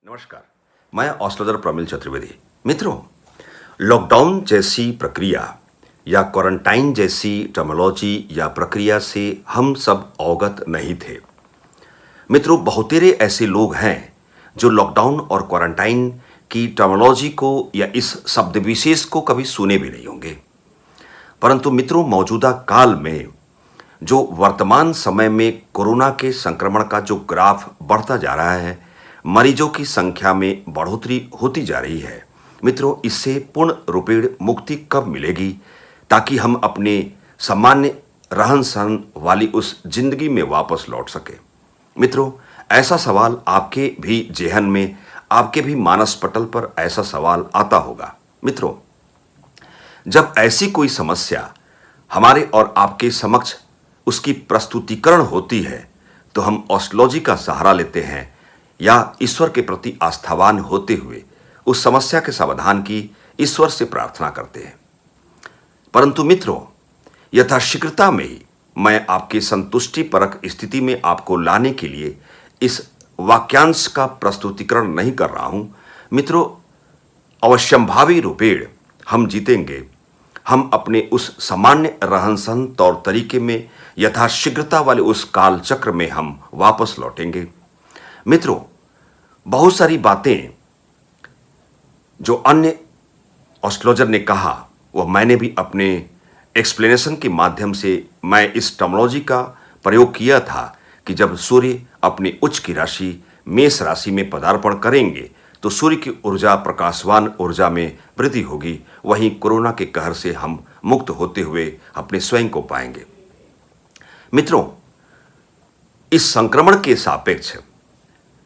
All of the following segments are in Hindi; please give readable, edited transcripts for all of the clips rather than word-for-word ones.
नमस्कार, मैं एस्ट्रोलॉजर प्रमिल चतुर्वेदी। मित्रों, लॉकडाउन जैसी प्रक्रिया या क्वारंटाइन जैसी टर्मिनोलॉजी या प्रक्रिया से हम सब अवगत नहीं थे। मित्रों, बहुतेरे ऐसे लोग हैं जो लॉकडाउन और क्वारंटाइन की टर्मिनोलॉजी को या इस शब्द विशेष को कभी सुने भी नहीं होंगे। परंतु मित्रों, मौजूदा काल में जो वर्तमान समय में कोरोना के संक्रमण का जो ग्राफ बढ़ता जा रहा है, मरीजों की संख्या में बढ़ोतरी होती जा रही है। मित्रों, इससे पूर्ण रूपेण मुक्ति कब मिलेगी ताकि हम अपने सामान्य रहन सहन वाली उस जिंदगी में वापस लौट सके? मित्रों, ऐसा सवाल आपके भी जेहन में, आपके भी मानस पटल पर ऐसा सवाल आता होगा। मित्रों, जब ऐसी कोई समस्या हमारे और आपके समक्ष उसकी प्रस्तुतिकरण होती है तो हम एस्ट्रोलॉजी का सहारा लेते हैं या ईश्वर के प्रति आस्थावान होते हुए उस समस्या के समाधान की ईश्वर से प्रार्थना करते हैं। परंतु मित्रों, यथाशीघ्रता में ही मैं आपके संतुष्टिपरक स्थिति में आपको लाने के लिए इस वाक्यांश का प्रस्तुतिकरण नहीं कर रहा हूं। मित्रों, अवश्यंभावी रूपेण हम जीतेंगे। हम अपने उस सामान्य रहन सहन तौर तरीके में यथाशीघ्रता वाले उस काल चक्र में हम वापस लौटेंगे। मित्रों, बहुत सारी बातें जो अन्य एस्ट्रोलॉजर ने कहा वह मैंने भी अपने एक्सप्लेनेशन के माध्यम से मैं इस टर्मिनोलॉजी का प्रयोग किया था कि जब सूर्य अपनी उच्च की राशि मेष राशि में पदार्पण करेंगे तो सूर्य की ऊर्जा प्रकाशवान ऊर्जा में वृद्धि होगी। वहीं कोरोना के कहर से हम मुक्त होते हुए अपने स्वयं को पाएंगे। मित्रों, इस संक्रमण के सापेक्ष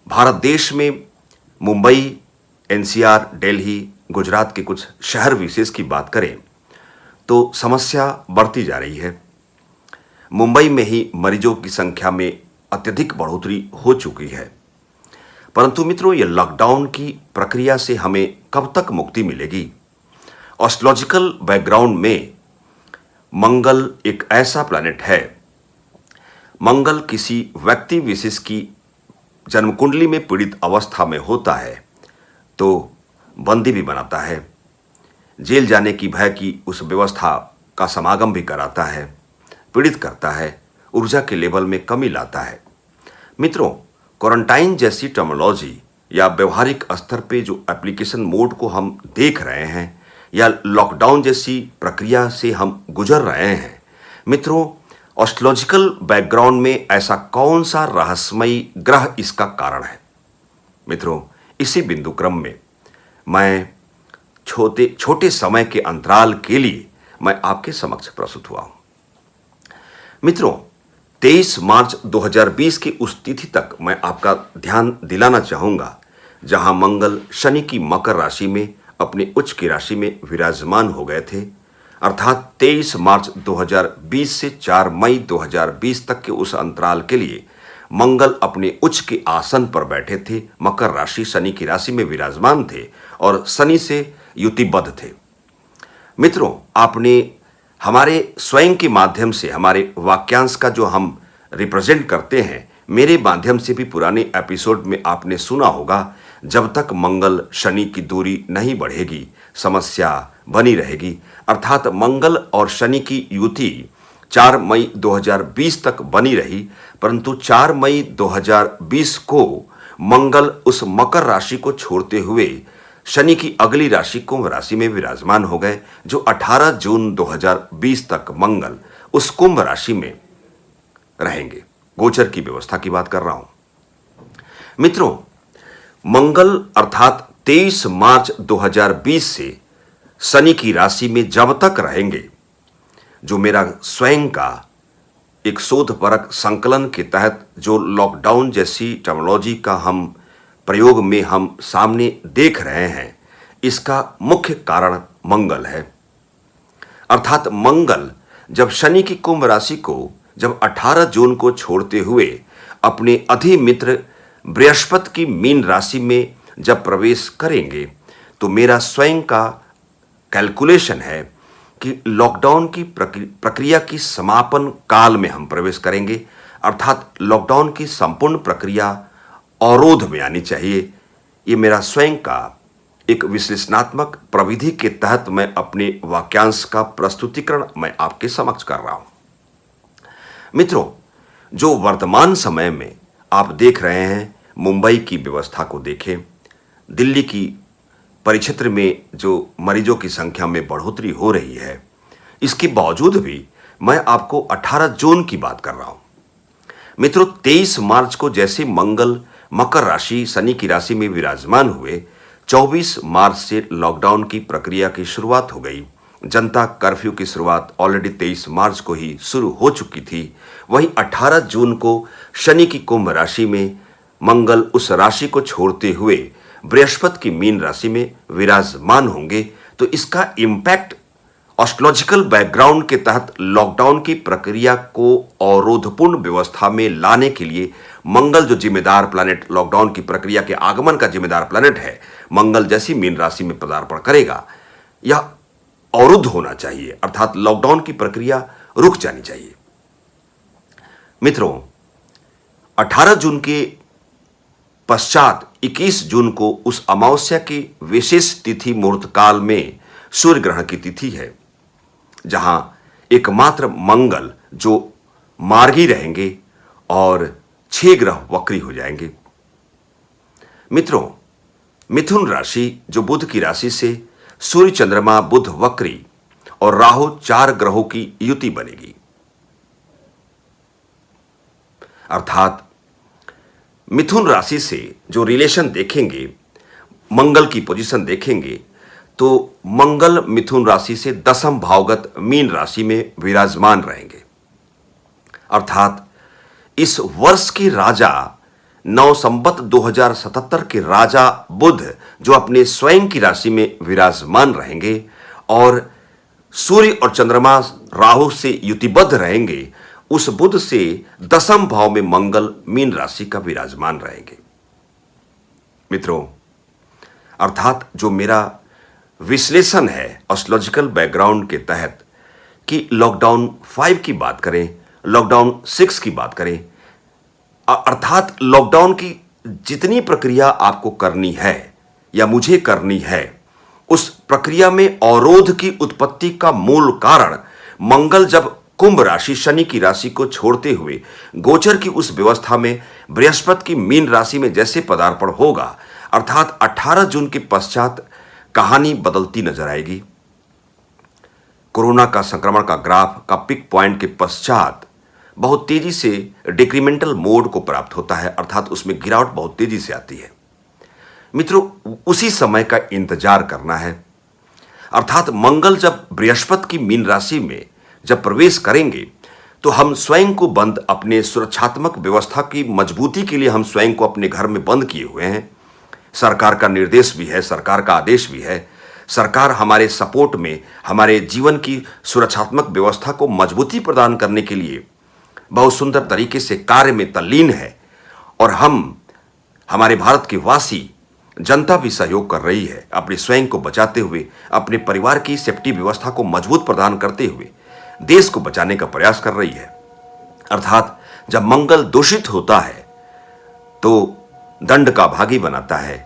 भारत देश में मुंबई, एनसीआर, दिल्ली, गुजरात के कुछ शहर विशेष की बात करें तो समस्या बढ़ती जा रही है। मुंबई में ही मरीजों की संख्या में अत्यधिक बढ़ोतरी हो चुकी है। परंतु मित्रों, यह लॉकडाउन की प्रक्रिया से हमें कब तक मुक्ति मिलेगी? एस्ट्रोलॉजिकल बैकग्राउंड में मंगल एक ऐसा प्लैनेट है। मंगल किसी व्यक्ति विशेष की जन्म कुंडली में पीड़ित अवस्था में होता है तो बंदी भी बनाता है, जेल जाने की भय की उस व्यवस्था का समागम भी कराता है, पीड़ित करता है, ऊर्जा के लेवल में कमी लाता है। मित्रों, क्वारंटाइन जैसी टर्मिनोलॉजी या व्यवहारिक स्तर पे जो एप्लीकेशन मोड को हम देख रहे हैं या लॉकडाउन जैसी प्रक्रिया से हम गुजर रहे हैं, मित्रों, एस्ट्रोलॉजिकल बैकग्राउंड में ऐसा कौन सा रहस्यमयी ग्रह इसका कारण है? मित्रों, इसी बिंदु क्रम में मैं छोटे समय के अंतराल के लिए मैं आपके समक्ष प्रस्तुत हुआ हूं। मित्रों, 23 मार्च 2020 की उस तिथि तक मैं आपका ध्यान दिलाना चाहूंगा जहां मंगल शनि की मकर राशि में अपने उच्च की राशि में विराजमान हो गए थे। अर्थात 23 मार्च 2020 से 4 मई 2020 तक के उस अंतराल के लिए मंगल अपने उच्च के आसन पर बैठे थे, मकर राशि शनि की राशि में विराजमान थे और शनि से युतिबद्ध थे। मित्रों, आपने हमारे स्वयं के माध्यम से हमारे वाक्यांश का जो हम रिप्रेजेंट करते हैं, मेरे माध्यम से भी पुराने एपिसोड में आपने सुना होगा, जब तक मंगल शनि की दूरी नहीं बढ़ेगी समस्या बनी रहेगी। अर्थात मंगल और शनि की युति 4 मई 2020 तक बनी रही, परंतु 4 मई 2020 को मंगल उस मकर राशि को छोड़ते हुए शनि की अगली राशि कुंभ राशि में विराजमान हो गए, जो 18 जून 2020 तक मंगल उस कुंभ राशि में रहेंगे। गोचर की व्यवस्था की बात कर रहा हूं। मित्रों, मंगल अर्थात 23 मार्च 2020 से शनि की राशि में जब तक रहेंगे, जो मेरा स्वयं का एक शोधपरक संकलन के तहत जो लॉकडाउन जैसी टर्मिनोलॉजी का हम प्रयोग में हम सामने देख रहे हैं, इसका मुख्य कारण मंगल है। अर्थात मंगल जब शनि की कुंभ राशि को जब 18 जून को छोड़ते हुए अपने अधिमित्र बृहस्पति की मीन राशि में जब प्रवेश करेंगे तो मेरा स्वयं का कैलकुलेशन है कि लॉकडाउन की प्रक्रिया की समापन काल में हम प्रवेश करेंगे। अर्थात लॉकडाउन की संपूर्ण प्रक्रिया अवरोध में आनी चाहिए। ये मेरा स्वयं का एक विश्लेषणात्मक प्रविधि के तहत मैं अपने वाक्यांश का प्रस्तुतिकरण मैं आपके समक्ष कर रहा हूं। मित्रों, जो वर्तमान समय में आप देख रहे हैं, मुंबई की व्यवस्था को देखें, दिल्ली की परिक्षेत्र में जो मरीजों की संख्या में बढ़ोतरी हो रही है, इसके बावजूद भी मैं आपको 18 जून की बात कर रहा हूं। मित्रों, 23 मार्च को जैसे मंगल मकर राशि शनि की राशि में विराजमान हुए, 24 मार्च से लॉकडाउन की प्रक्रिया की शुरुआत हो गई। जनता कर्फ्यू की शुरुआत ऑलरेडी 23 मार्च को ही शुरू हो चुकी थी। वहीं 18 जून को शनि की कुंभ राशि में मंगल उस राशि को छोड़ते हुए बृहस्पति की मीन राशि में विराजमान होंगे। तो इसका इम्पैक्ट एस्ट्रोलॉजिकल बैकग्राउंड के तहत लॉकडाउन की प्रक्रिया को अवरोधपूर्ण व्यवस्था में लाने के लिए मंगल जो जिम्मेदार प्लैनेट, लॉकडाउन की प्रक्रिया के आगमन का जिम्मेदार प्लैनेट है, मंगल जैसी मीन राशि में पदार्पण करेगा। यह अवरुद्ध होना चाहिए, अर्थात लॉकडाउन की प्रक्रिया रुक जानी चाहिए। मित्रों, 18 जून के पश्चात 21 जून को उस अमावस्या की विशेष तिथि मुहूर्त काल में सूर्य ग्रहण की तिथि है, जहां एकमात्र मंगल जो मार्गी रहेंगे और 6 ग्रह वक्री हो जाएंगे। मित्रों, मिथुन राशि जो बुध की राशि से सूर्य चंद्रमा बुध वक्री और राहु 4 ग्रहों की युति बनेगी। अर्थात मिथुन राशि से जो रिलेशन देखेंगे, मंगल की पोजीशन देखेंगे, तो मंगल मिथुन राशि से 10th भावगत मीन राशि में विराजमान रहेंगे। अर्थात इस वर्ष के राजा नवसंवत 2077 के राजा बुध जो अपने स्वयं की राशि में विराजमान रहेंगे और सूर्य और चंद्रमा राहु से युतिबद्ध रहेंगे, उस बुध से 10th भाव में मंगल मीन राशि का विराजमान रहेंगे। मित्रों, अर्थात जो मेरा विश्लेषण है एस्ट्रोलॉजिकल बैकग्राउंड के तहत कि लॉकडाउन 5 की बात करें, लॉकडाउन 6 की बात करें, अर्थात लॉकडाउन की जितनी प्रक्रिया आपको करनी है या मुझे करनी है, उस प्रक्रिया में अवरोध की उत्पत्ति का मूल कारण मंगल जब कुंभ राशि शनि की राशि को छोड़ते हुए गोचर की उस व्यवस्था में बृहस्पति की मीन राशि में जैसे पदार्पण होगा, अर्थात 18 जून के पश्चात कहानी बदलती नजर आएगी। कोरोना का संक्रमण का ग्राफ का पिक पॉइंट के पश्चात बहुत तेजी से डिक्रीमेंटल मोड को प्राप्त होता है, अर्थात उसमें गिरावट बहुत तेजी से आती है। मित्रों, उसी समय का इंतजार करना है। अर्थात मंगल जब बृहस्पति की मीन राशि में जब प्रवेश करेंगे, तो हम स्वयं को बंद, अपने सुरक्षात्मक व्यवस्था की मजबूती के लिए हम स्वयं को अपने घर में बंद किए हुए हैं। सरकार का निर्देश भी है, सरकार का आदेश भी है। सरकार हमारे सपोर्ट में, हमारे जीवन की सुरक्षात्मक व्यवस्था को मजबूती प्रदान करने के लिए बहुत सुंदर तरीके से कार्य में तल्लीन है और हमारे भारत के वासी जनता भी सहयोग कर रही है, अपने स्वयं को बचाते हुए, अपने परिवार की सेफ्टी व्यवस्था को मजबूत प्रदान करते हुए देश को बचाने का प्रयास कर रही है। अर्थात जब मंगल दूषित होता है तो दंड का भागी बनाता है,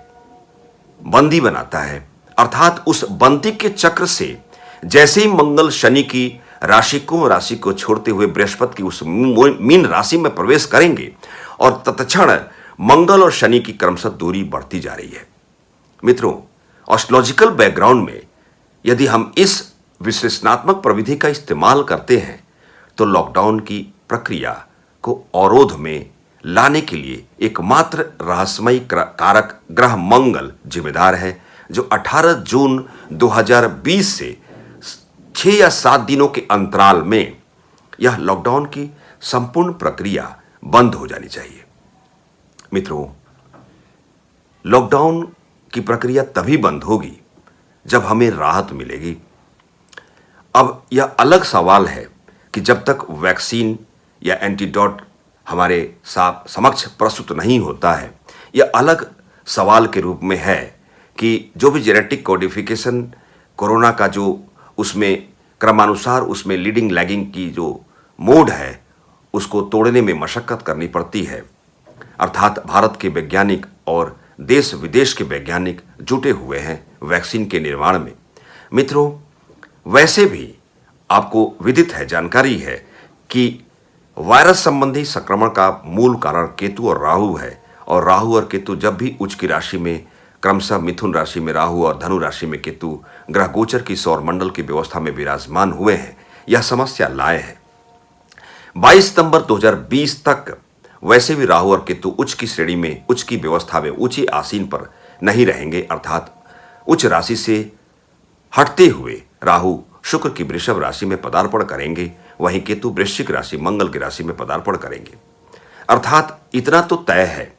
बंदी बनाता है। अर्थात उस बंदी के चक्र से जैसे ही मंगल शनि की राशि कुंभ राशि को छोड़ते हुए बृहस्पति की उस मीन राशि में प्रवेश करेंगे और तत्क्षण मंगल और शनि की क्रमशः दूरी बढ़ती जा रही है। मित्रों, एस्ट्रोलॉजिकल बैकग्राउंड में यदि हम इस विश्लेषणात्मक प्रविधि का इस्तेमाल करते हैं तो लॉकडाउन की प्रक्रिया को अवरोध में लाने के लिए एकमात्र रहस्यमय कारक ग्रह मंगल जिम्मेदार है, जो 18 जून 2020 से 6 या 7 दिनों के अंतराल में यह लॉकडाउन की संपूर्ण प्रक्रिया बंद हो जानी चाहिए। मित्रों, लॉकडाउन की प्रक्रिया तभी बंद होगी जब हमें राहत मिलेगी। अब यह अलग सवाल है कि जब तक वैक्सीन या एंटीडोट हमारे समक्ष प्रस्तुत नहीं होता है, यह अलग सवाल के रूप में है कि जो भी जेनेटिक कोडिफिकेशन कोरोना का जो उसमें क्रमानुसार उसमें लीडिंग लैगिंग की जो मोड है, उसको तोड़ने में मशक्कत करनी पड़ती है। अर्थात भारत के वैज्ञानिक और देश विदेश के वैज्ञानिक जुटे हुए हैं वैक्सीन के निर्माण में। मित्रों, वैसे भी आपको विदित है, जानकारी है कि वायरस संबंधी संक्रमण का मूल कारण केतु और राहु है, और राहु और केतु जब भी उच्च की राशि में, क्रमशः मिथुन राशि में राहु और धनु राशि में केतु ग्रह गोचर की सौर मंडल की व्यवस्था में विराजमान हुए हैं, यह समस्या लाए है। 22 सितंबर 2020 तक वैसे भी राहु और केतु उच्च की श्रेणी में, उच्च की व्यवस्था में ऊंचे आसीन पर नहीं रहेंगे, अर्थात उच्च राशि से हटते हुए राहु शुक्र की वृषभ राशि में पदार्पण करेंगे, वहीं केतु वृश्चिक राशि मंगल की राशि में पदार्पण करेंगे। अर्थात इतना तो तय है,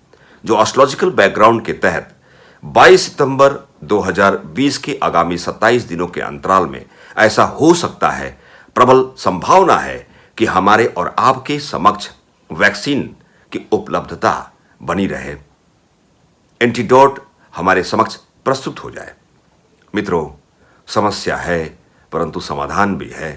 जो एस्ट्रोलॉजिकल बैकग्राउंड के तहत 22 सितंबर 2020 के आगामी 27 दिनों के अंतराल में ऐसा हो सकता है, प्रबल संभावना है कि हमारे और आपके समक्ष वैक्सीन की उपलब्धता बनी रहे, एंटीडोट हमारे समक्ष प्रस्तुत हो जाए। मित्रों, समस्या है परंतु समाधान भी है।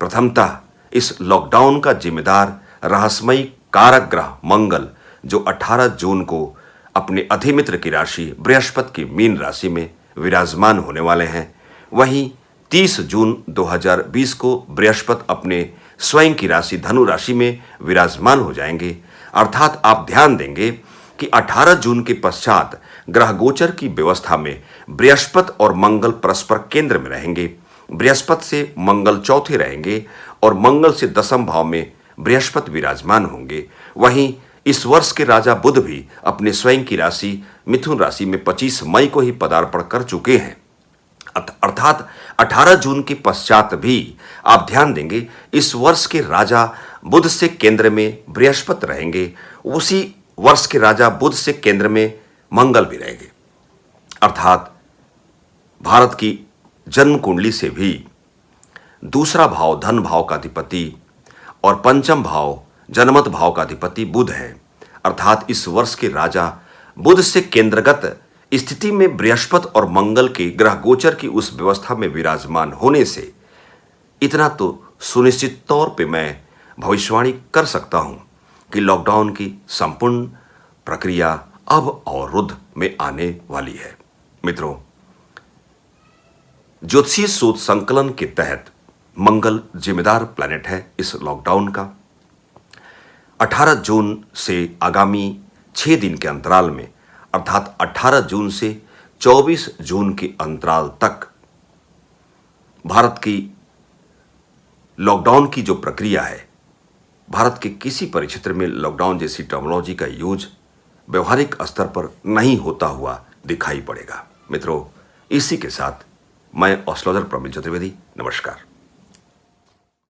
प्रथमतः इस लॉकडाउन का जिम्मेदार रहस्यमयी कारक ग्रह मंगल, जो 18 जून को अपने अधिमित्र की राशि बृहस्पति की मीन राशि में विराजमान होने वाले हैं, वहीं 30 जून 2020 को बृहस्पति अपने स्वयं की राशि धनु राशि में विराजमान हो जाएंगे। अर्थात आप ध्यान देंगे कि 18 जून के पश्चात ग्रह गोचर की व्यवस्था में बृहस्पति और मंगल परस्पर केंद्र में रहेंगे। बृहस्पति से मंगल चौथे रहेंगे और मंगल से दसम भाव में बृहस्पति विराजमान होंगे। वहीं इस वर्ष के राजा बुध भी अपने स्वयं की राशि मिथुन राशि में 25 मई को ही पदार्पण कर चुके हैं। अर्थात 18 जून के पश्चात भी आप ध्यान देंगे, इस वर्ष के राजा बुध से केंद्र में बृहस्पति रहेंगे, उसी वर्ष के राजा बुध से केंद्र में मंगल भी रहेंगे। अर्थात भारत की जन्म कुंडली से भी दूसरा भाव धन भाव का अधिपति और पंचम भाव जनमत भाव का अधिपति बुध है। अर्थात इस वर्ष के राजा बुध से केंद्रगत स्थिति में बृहस्पति और मंगल के ग्रह गोचर की उस व्यवस्था में विराजमान होने से इतना तो सुनिश्चित तौर पे मैं भविष्यवाणी कर सकता हूं कि लॉकडाउन की संपूर्ण प्रक्रिया अब अवरुद्ध में आने वाली है। मित्रों, ज्योतिषीय सूत्र संकलन के तहत मंगल जिम्मेदार प्लैनेट है इस लॉकडाउन का। 18 जून से आगामी 6 दिन के अंतराल में, अर्थात 18 जून से 24 जून के अंतराल तक भारत की लॉकडाउन की जो प्रक्रिया है, भारत के किसी परिक्षेत्र में लॉकडाउन जैसी टर्मिनोलॉजी का यूज व्यवहारिक स्तर पर नहीं होता हुआ दिखाई पड़ेगा। मित्रों, इसी के साथ मैं एस्ट्रोलॉजर प्रमिल चतुर्वेदी, नमस्कार।